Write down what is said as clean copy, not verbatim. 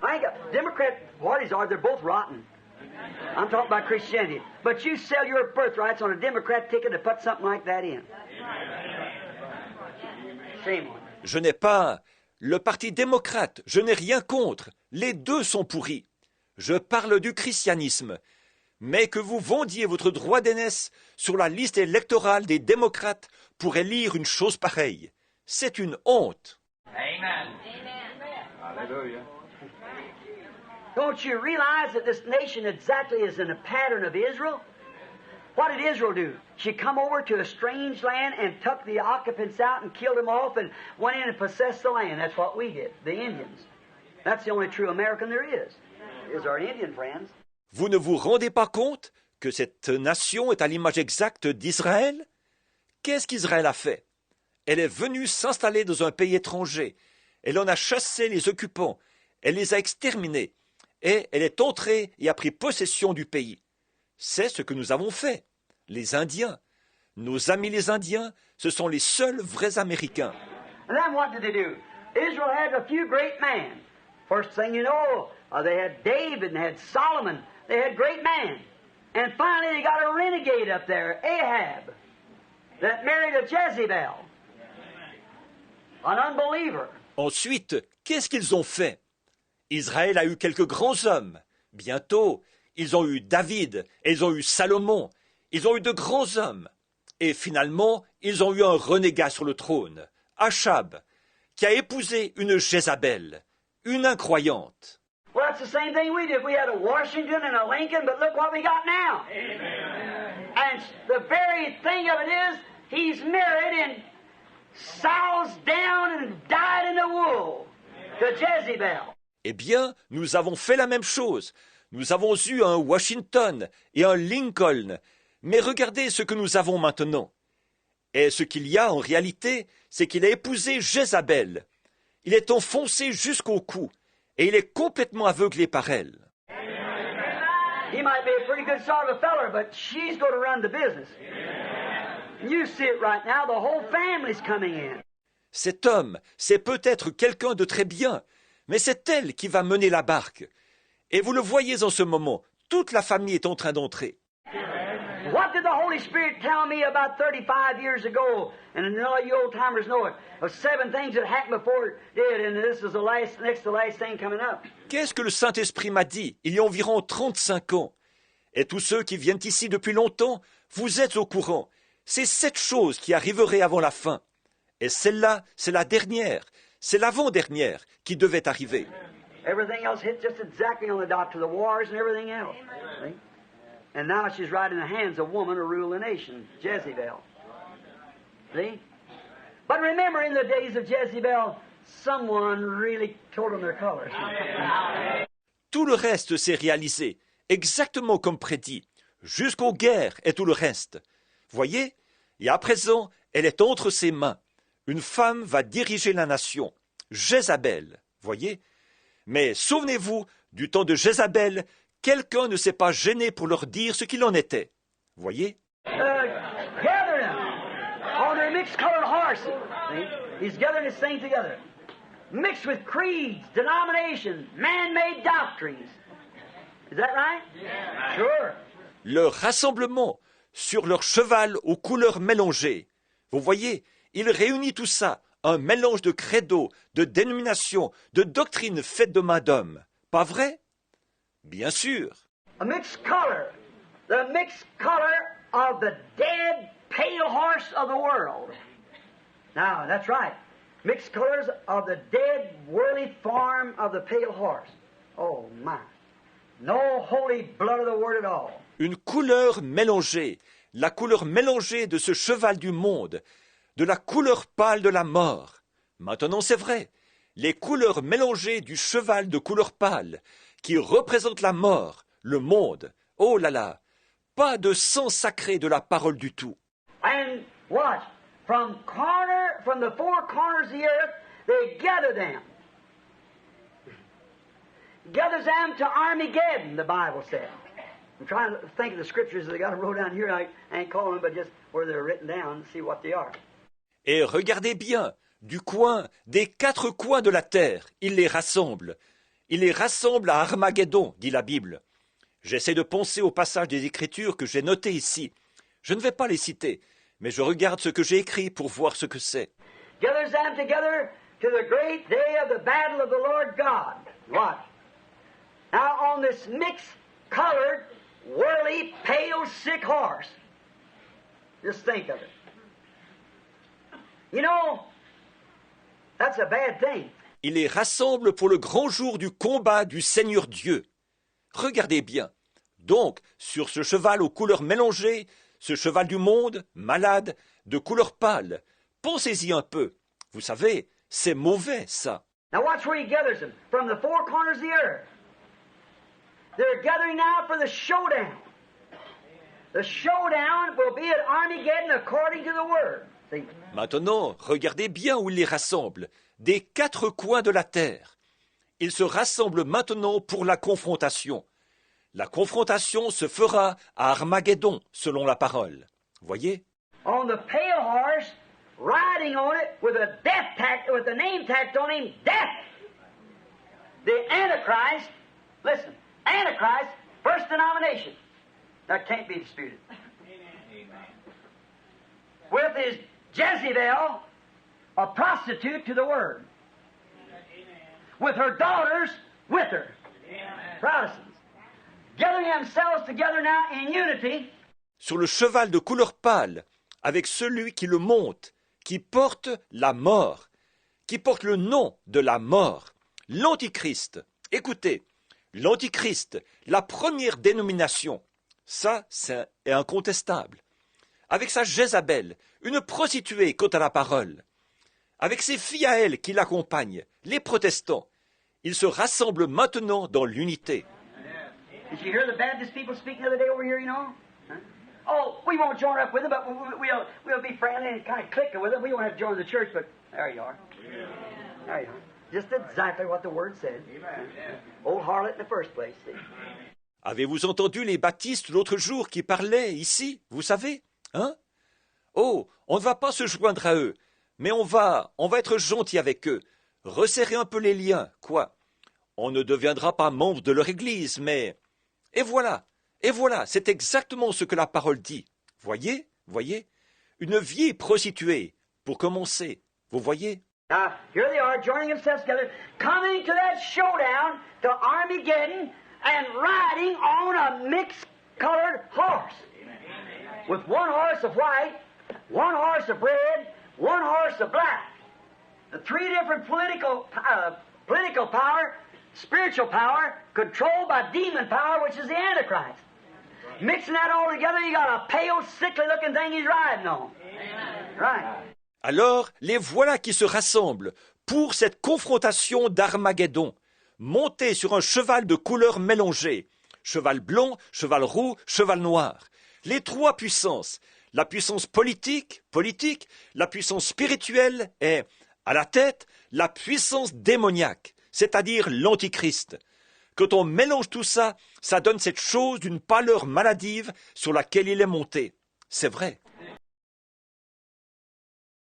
I think Democrat parties they're both rotten. I'm talking about Christianity. But you sell your birthrights on a Democrat ticket to put something like that in. Shame on you. Je n'ai pas le parti démocrate, je n'ai rien contre. Les deux sont pourris. Je parle du christianisme. Mais que vous vendiez votre droit d'aînesse sur la liste électorale des démocrates pour élire une chose pareille, c'est une honte. Amen. Hallelujah. Don't you realize that this nation exactly is in a pattern of Israel? What did Israel do? She come over to a strange land and took the occupants out and killed them off and went in and possessed the land. That's what we did, the Indians. That's the only true American there is our Indian friends. Vous ne vous rendez pas compte que cette nation est à l'image exacte d'Israël? Qu'est-ce qu'Israël a fait? Elle est venue s'installer dans un pays étranger. Elle en a chassé les occupants. Elle les a exterminés. Et elle est entrée et a pris possession du pays. C'est ce que nous avons fait. Les Indiens. Nos amis les Indiens, ce sont les seuls vrais Américains. And then what did they do? Israel had a few great men. First thing you know, they had David and they had Solomon. They had great men. And finally they got a renegade up there, Ahab, that married a Jezebel, an unbeliever. Ensuite, qu'est-ce qu'ils ont fait? Israël a eu quelques grands hommes. Bientôt, ils ont eu David, et ils ont eu Salomon. Ils ont eu de grands hommes. Et finalement, ils ont eu un renégat sur le trône, Achab, qui a épousé une Jézabel, une incroyante. Well, that's the same thing we did. We had a Washington and a Lincoln, but look what we got now. Amen. And the very thing of it is, he's married and soused down and died in the wool to Jezebel. Eh bien, nous avons fait la même chose. Nous avons eu un Washington et un Lincoln. Mais regardez ce que nous avons maintenant. Et ce qu'il y a en réalité, c'est qu'il a épousé Jézabel. Il est enfoncé jusqu'au cou. Et il est complètement aveuglé par elle. He might be a pretty good sort of a feller, but she's going to run the business. And you see it right now, the whole family's coming in. Cet homme, c'est peut-être quelqu'un de très bien, mais c'est elle qui va mener la barque. Et vous le voyez en ce moment, toute la famille est en train d'entrer. What did the Holy Spirit tell me about 35 years ago? And all you old-timers know it. Of 7 things that happened before it did, and this is the next to last thing coming up. Qu'est-ce que le Saint-Esprit m'a dit il y a environ 35 ans? Et tous ceux qui viennent ici depuis longtemps, vous êtes au courant. C'est 7 choses qui arriveraient avant la fin. Et celle-là, c'est la dernière. C'est l'avant-dernière qui devait arriver. Everything else hit just exactly on the dot to the wars and everything else. See? And now she's right in the hands of a woman to rule the nation, Jezebel. See? But remember, in the days of Jezebel, someone really told them their colors. Tout le reste s'est réalisé, exactement comme prédit, jusqu'aux guerres et tout le reste. Voyez? Et à présent, elle est entre ses mains. Une femme va diriger la nation, Jézabel. Voyez? Mais souvenez-vous, du temps de Jézabel, quelqu'un ne s'est pas gêné pour leur dire ce qu'il en était. Voyez? Gather them on their mixed-colored horses. See? He's gathering his things together. Mixed with creeds, denominations, man-made doctrines. Is that right? Yeah. Sure. Leur rassemblement sur leur cheval aux couleurs mélangées. Vous voyez, il réunit tout ça, un mélange de credo, de dénominations, de doctrines faites de main d'homme. Pas vrai? Bien sûr. A mixed color. The mixed color of the dead pale horse of the world. Now, that's right. Mixed colors of the dead whirly form of the pale horse. Oh, my. No holy blood of the word at all. Une couleur mélangée, la couleur mélangée de ce cheval du monde, de la couleur pâle de la mort. Maintenant, c'est vrai, les couleurs mélangées du cheval de couleur pâle, qui représente la mort, le monde. Oh là là, pas de sang sacré de la parole du tout. And watch, from the four corners of the earth, they gather them. Gathers them to Armageddon, the Bible says. I'm trying to think of the scriptures that I got them wrote down here. I ain't calling them, but just where they're written down and see what they are. Et regardez bien, du coin, des 4 coins de la terre, il les rassemble. Il les rassemble à Armageddon, dit la Bible. J'essaie de penser aux passages des Écritures que j'ai notés ici. Je ne vais pas les citer, mais je regarde ce que j'ai écrit pour voir ce que c'est. Gathers them together to the great day of the battle of the Lord God. What? Now on this mixed-colored, whirly, pale, sick horse. Just think of it. You know, that's a bad thing. Il les rassemble pour le grand jour du combat du Seigneur Dieu. Regardez bien. Donc, sur ce cheval aux couleurs mélangées, ce cheval du monde, malade, de couleur pâle, pensez-y un peu. Vous savez, c'est mauvais, ça. Now watch where he gathers them. From the four corners of the earth. They're gathering now for the showdown. The showdown will be at Armageddon according to the Word. See? Maintenant, regardez bien où il les rassemble, des quatre coins de la terre. Ils se rassemblent maintenant pour la confrontation. La confrontation se fera à Armageddon, selon la parole. Voyez? On the pale horse, riding on it with a death tack, with a name tacked on him, death. The Antichrist, listen, Antichrist, first denomination. That can't be disputed. With his Jezebel, a prostitute to the Word. With her daughters with her. Protestants. Gathering themselves together now in unity. Sur le cheval de couleur pâle, avec celui qui le monte, qui porte la mort, qui porte le nom de la mort, l'Antichrist. Écoutez, l'Antichrist, la première dénomination, ça c'est incontestable. Avec sa Jézabel, une prostituée quant à la parole. Avec ses filles à elle qui l'accompagnent, les protestants, ils se rassemblent maintenant dans l'unité. Did you hear the Baptist people speaking the other day over here, you know? Huh? Oh, we won't join up with them, but we'll be friendly and kind of click with them. We won't have to join the church, but there you are. There you are. Just exactly what the Word said. Old harlot in the first place, see? Avez-vous entendu les baptistes l'autre jour qui parlaient ici, vous savez? Hein? Oh, on ne va pas se joindre à eux, mais on va être gentil avec eux, resserrer un peu les liens, quoi. On ne deviendra pas membre de leur église, mais... Et voilà, c'est exactement ce que la parole dit. Voyez, une vieille prostituée, pour commencer, vous voyez? Now, here they are, joining themselves together, coming to that showdown, to Armageddon, and riding on a mixed-colored horse. With one horse of white, one horse of red, one horse of black. The three different political power, spiritual power, controlled by demon power, which is the Antichrist. Mixing that all together, you got a pale, sickly-looking thing he's riding on. Right. Alors, les voilà qui se rassemblent pour cette confrontation d'Armageddon, montés sur un cheval de couleurs mélangées, cheval blanc, cheval roux, cheval noir. Les trois puissances, la puissance politique, la puissance spirituelle et, à la tête, la puissance démoniaque, c'est-à-dire l'Antichrist. Quand on mélange tout ça, ça donne cette chose d'une pâleur maladive sur laquelle il est monté. C'est vrai.